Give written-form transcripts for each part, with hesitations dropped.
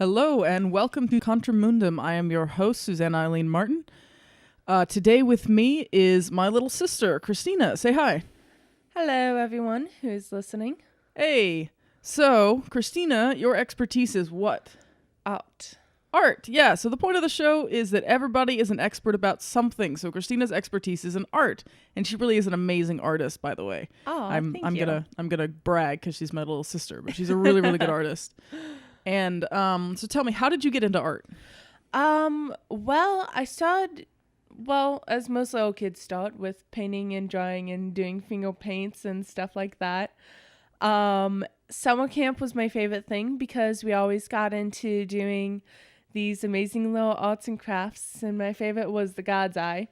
Hello and welcome to Contra Mundum. I am your host, Suzanne Eileen Martin. Today with me is my little sister, Christina. Say hi. Hello, everyone who is listening. Hey. So, Christina, your expertise is what? Art. Art, yeah. So the point of the show is that everybody is an expert about something. So Christina's expertise is in art, and she really is an amazing artist, by the way. Oh, I'm thank you. gonna brag because she's my little sister, but she's a really really good artist. And so tell me, how did you get into art? Well, I started, as most little kids start, with painting and drawing and doing finger paints and stuff like that. Summer camp was my favorite thing because we always got into doing these amazing little arts and crafts, and my favorite was the God's Eye.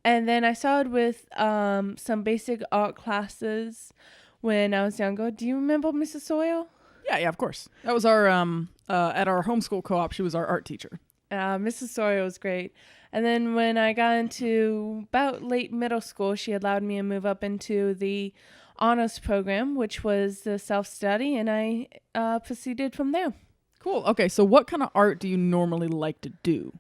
And then I started with some basic art classes when I was younger. Do you remember Mrs. Sawyer? Yeah, of course. That was our at our homeschool co-op. She was our art teacher. Mrs. Sawyer was great. And then when I got into about late middle school, she allowed me to move up into the honors program, which was the self-study, and I proceeded from there. Cool. Okay, so what kind of art do you normally like to do?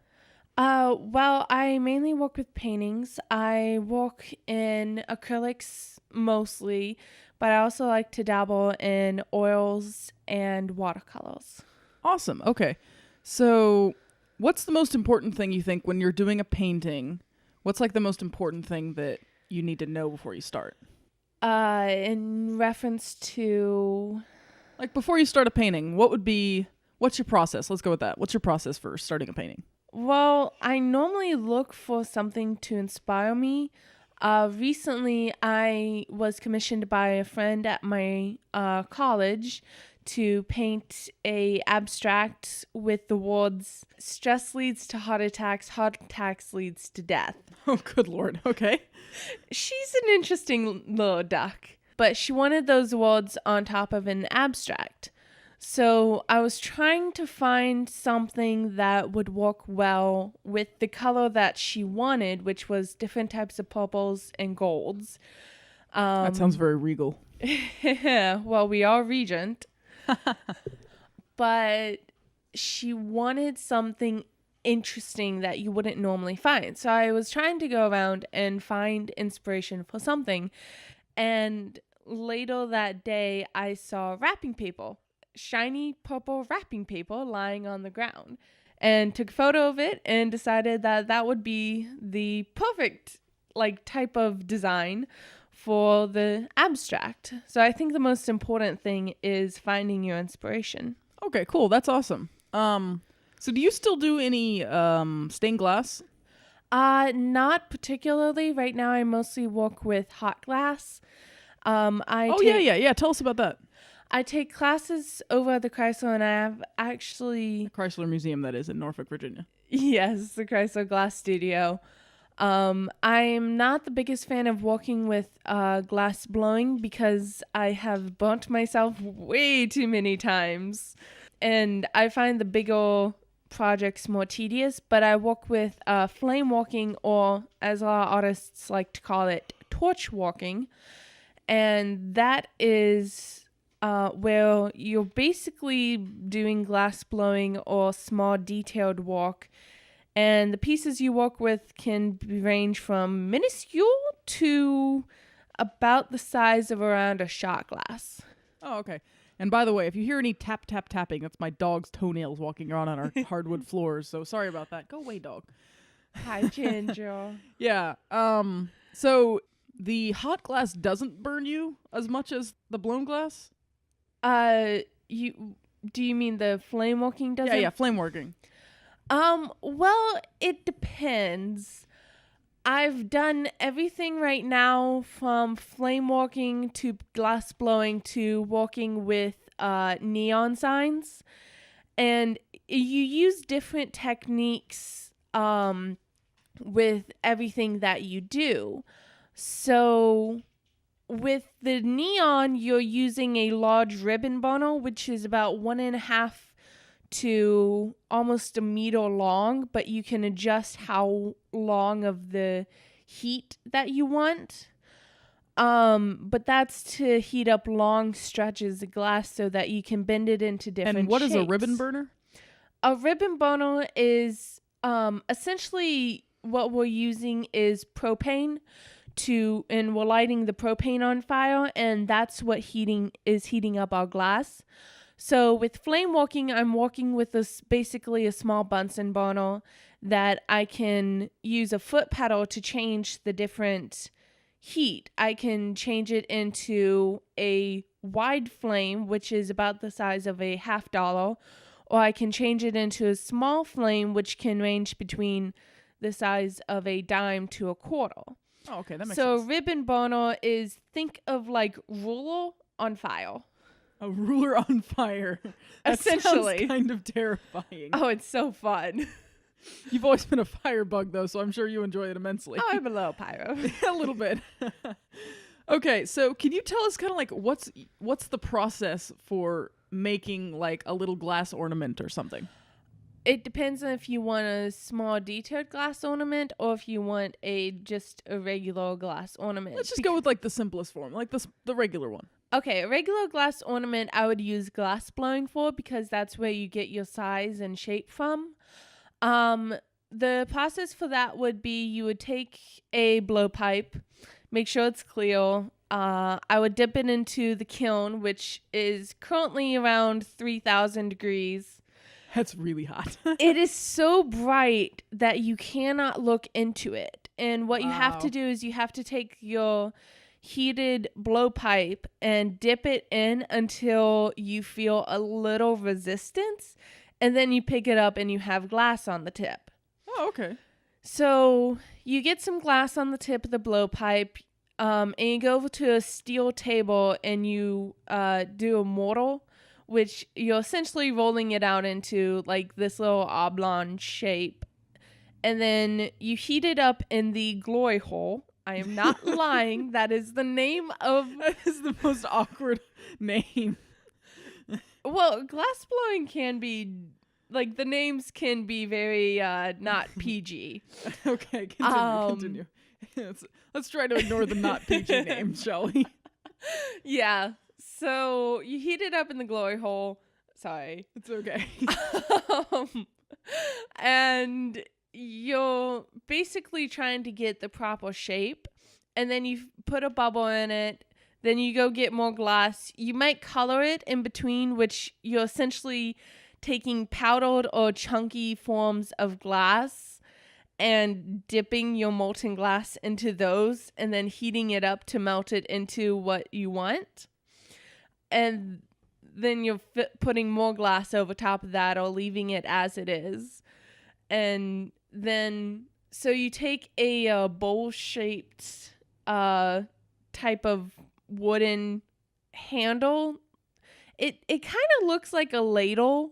Well, I mainly work with paintings. I work in acrylics mostly, but I also like to dabble in oils and watercolors. Awesome. Okay. So what's the most important thing you think when you're doing a painting? What's like the most important thing that you need to know before you start? In reference to... Like before you start a painting, what's your process? Let's go with that. What's your process for starting a painting? Well, I normally look for something to inspire me. Recently, I was commissioned by a friend at my college to paint a abstract with the words, "Stress leads to heart attacks leads to death." Oh, good Lord. Okay. She's an interesting little duck, but she wanted those words on top of an abstract. So I was trying to find something that would work well with the color that she wanted, which was different types of purples and golds. That sounds very regal. Well, we are Regent. But she wanted something interesting that you wouldn't normally find. So I was trying to go around and find inspiration for something. And later that day, I saw wrapping paper. Shiny purple wrapping paper lying on the ground, and took a photo of it and decided that would be the perfect type of design for the abstract. So I think the most important thing is finding your inspiration. Okay, cool. That's awesome. So do you still do any stained glass? Not particularly. Right now I mostly work with hot glass. Yeah. Tell us about that. I take classes over at the Chrysler, and I have actually... The Chrysler Museum, that is, in Norfolk, Virginia. Yes, the Chrysler Glass Studio. I'm not the biggest fan of working with glass blowing because I have burnt myself way too many times. And I find the bigger projects more tedious, but I work with flame working, or as a lot of artists like to call it, torch working. And that is... where you're basically doing glass blowing or small detailed work, and the pieces you work with can range from minuscule to about the size of around a shot glass. Oh, okay. And by the way, if you hear any tap, tap, tapping, that's my dog's toenails walking around on our hardwood floors, so sorry about that. Go away, dog. Hi, Ginger. Yeah. So the hot glass doesn't burn you as much as the blown glass? Do you mean the flame working doesn't? Yeah, flame working. Well, it depends. I've done everything right now from flame working to glass blowing to working with neon signs, and you use different techniques with everything that you do. So with the neon, you're using a large ribbon burner, which is about 1.5 to almost a meter long, but you can adjust how long of the heat that you want. But that's to heat up long stretches of glass so that you can bend it into different shapes. And what is a ribbon burner? A ribbon burner is essentially what we're using is propane and we're lighting the propane on fire, and that's what heating up our glass. So with flame walking, I'm walking with basically a small Bunsen burner that I can use a foot pedal to change the different heat. I can change it into a wide flame, which is about the size of a $50, or I can change it into a small flame, which can range between the size of a dime to a quarter. Oh, okay, that makes So sense. ribbon burner is, think of like ruler on fire. A ruler on fire. That Essentially. sounds kind of terrifying. Oh, it's so fun. You've always been a firebug, though, so I'm sure you enjoy it immensely. Oh, I'm a little pyro. A little bit. Okay, so can you tell us kind of like what's the process for making like a little glass ornament or something? It depends on if you want a small detailed glass ornament or if you want just a regular glass ornament. Let's just go with like the simplest form, like the regular one. Okay, a regular glass ornament I would use glass blowing for because that's where you get your size and shape from. The process for that would be you would take a blowpipe, make sure it's clear. I would dip it into the kiln, which is currently around 3,000 degrees. That's really hot. It is so bright that you cannot look into it. And what you have to do is you have to take your heated blowpipe and dip it in until you feel a little resistance. And then you pick it up and you have glass on the tip. Oh, okay. So you get some glass on the tip of the blowpipe, and you go over to a steel table and you do a mortar, which you're essentially rolling it out into like this little oblong shape. And then you heat it up in the glory hole. I am not lying. That is the name of... That is the most awkward name. Well, glass blowing can be... Like, the names can be very not PG. Okay, continue. Let's try to ignore the not PG names, shall we? Yeah. So you heat it up in the glory hole. Sorry. It's okay. And you're basically trying to get the proper shape. And then you put a bubble in it. Then you go get more glass. You might color it in between, which you're essentially taking powdered or chunky forms of glass and dipping your molten glass into those and then heating it up to melt it into what you want. And then you're putting more glass over top of that or leaving it as it is. And then, so you take a bowl-shaped type of wooden handle. It kind of looks like a ladle,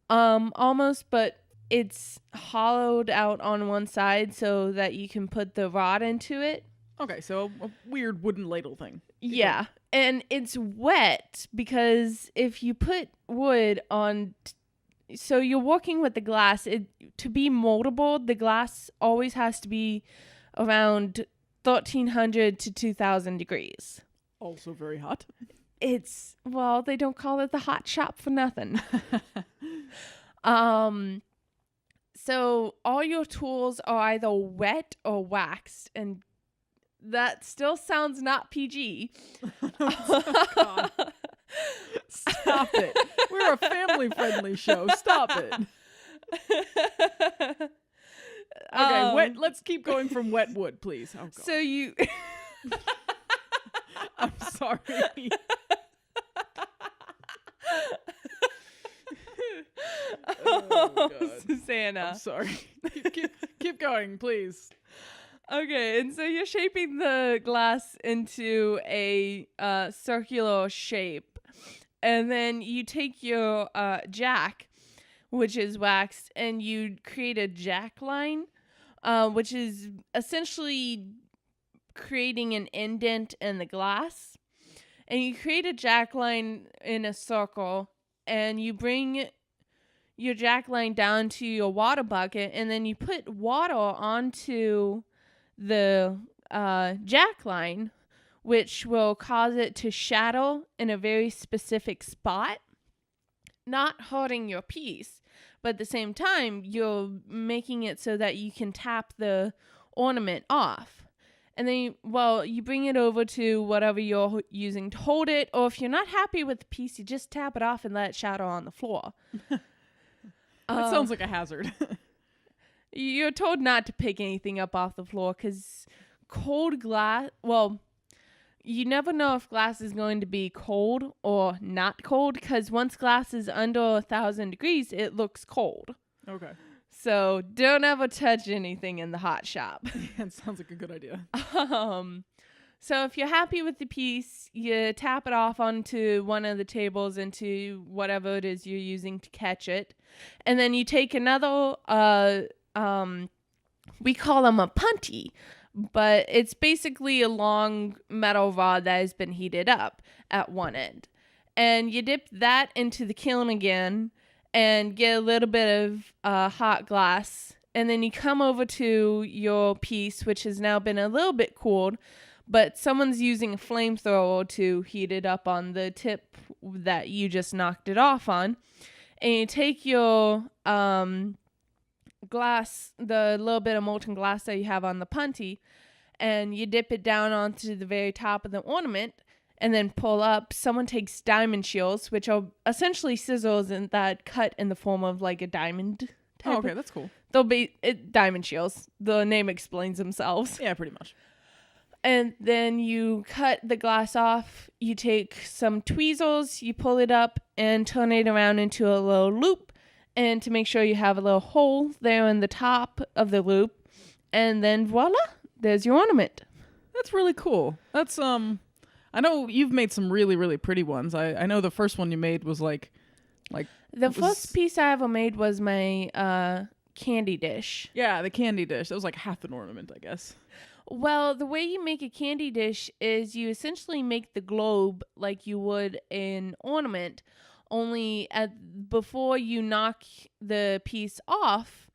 almost, but it's hollowed out on one side so that you can put the rod into it. Okay, so a weird wooden ladle thing. Yeah, and it's wet because if you put wood on, so you're working with the glass. To be moldable, the glass always has to be around 1,300 to 2,000 degrees. Also very hot. Well, they don't call it the hot shop for nothing. So all your tools are either wet or waxed, and that still sounds not PG. God. Stop it. We're a family-friendly show. Stop it. Okay, wet. Let's keep going from wet wood, please. Oh, God. So you... I'm sorry. Oh, God. Susanna. I'm sorry. Keep going, please. Okay, and so you're shaping the glass into a circular shape. And then you take your jack, which is waxed, and you create a jack line, which is essentially creating an indent in the glass. And you create a jack line in a circle, and you bring your jack line down to your water bucket, and then you put water onto the jack line, which will cause it to shadow in a very specific spot, not hurting your piece. but at the same time, you're making it so that you can tap the ornament off. And then, you bring it over to whatever you're using to hold it, or if you're not happy with the piece, you just tap it off and let it shatter on the floor. That sounds like a hazard. You're told not to pick anything up off the floor because cold glass, you never know if glass is going to be cold or not cold, because once glass is under 1,000 degrees, it looks cold. Okay. So don't ever touch anything in the hot shop. Yeah, it sounds like a good idea. So if you're happy with the piece, you tap it off onto one of the tables into whatever it is you're using to catch it. And then you take another, we call them a punty, but it's basically a long metal rod that has been heated up at one end. And you dip that into the kiln again and get a little bit of hot glass. And then you come over to your piece, which has now been a little bit cooled, but someone's using a flamethrower to heat it up on the tip that you just knocked it off on. And you take your glass, the little bit of molten glass that you have on the punty, and you dip it down onto the very top of the ornament, and then pull up. Someone takes diamond shields, which are essentially scissors that cut in the form of like a diamond type. Oh, okay, that's cool. They'll be diamond shields. The name explains themselves. Yeah, pretty much. And then you cut the glass off. You take some tweezers, you pull it up and turn it around into a little loop. And to make sure you have a little hole there in the top of the loop. And then voila, there's your ornament. That's really cool. That's, I know you've made some really, really pretty ones. I know the first one you made was like. The first piece I ever made was my candy dish. Yeah, the candy dish. That was like half an ornament, I guess. Well, the way you make a candy dish is you essentially make the globe like you would an ornament, only before you knock the piece off,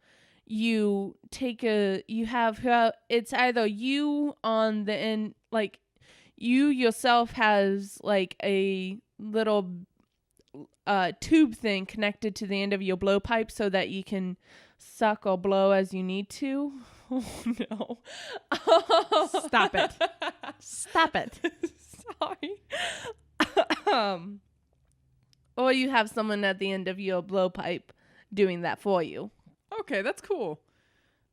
it's either you on the end, like you yourself has like a little tube thing connected to the end of your blowpipe so that you can suck or blow as you need to. Oh no. Stop it. Stop it. Sorry. Or you have someone at the end of your blowpipe doing that for you. Okay, that's cool.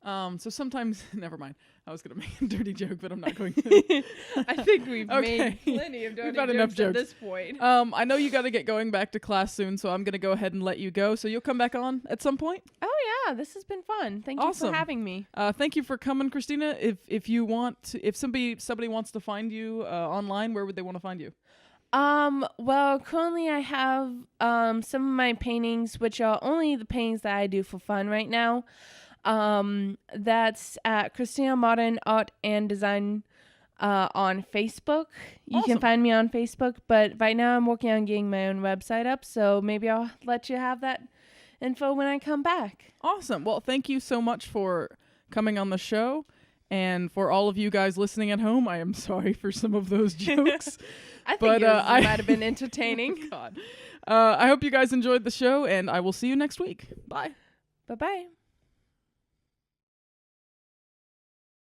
So sometimes, never mind. I was going to make a dirty joke, but I'm not going to. I think we've made plenty of dirty jokes at this point. I know you got to get going back to class soon, so I'm going to go ahead and let you go. So you'll come back on at some point? Oh, yeah. This has been fun. Thank you for having me. Thank you for coming, Christina. If you want to, if somebody wants to find you online, where would they want to find you? Well, currently I have some of my paintings, which are only the paintings that I do for fun right now. That's at Christina Martin Art and Design on Facebook. You can find me on Facebook, but right now I'm working on getting my own website up, so maybe I'll let you have that info when I come back. Awesome. Well, thank you so much for coming on the show. And for all of you guys listening at home, I am sorry for some of those jokes. I think it might have been entertaining. God. I hope you guys enjoyed the show, and I will see you next week. Bye. Bye-bye.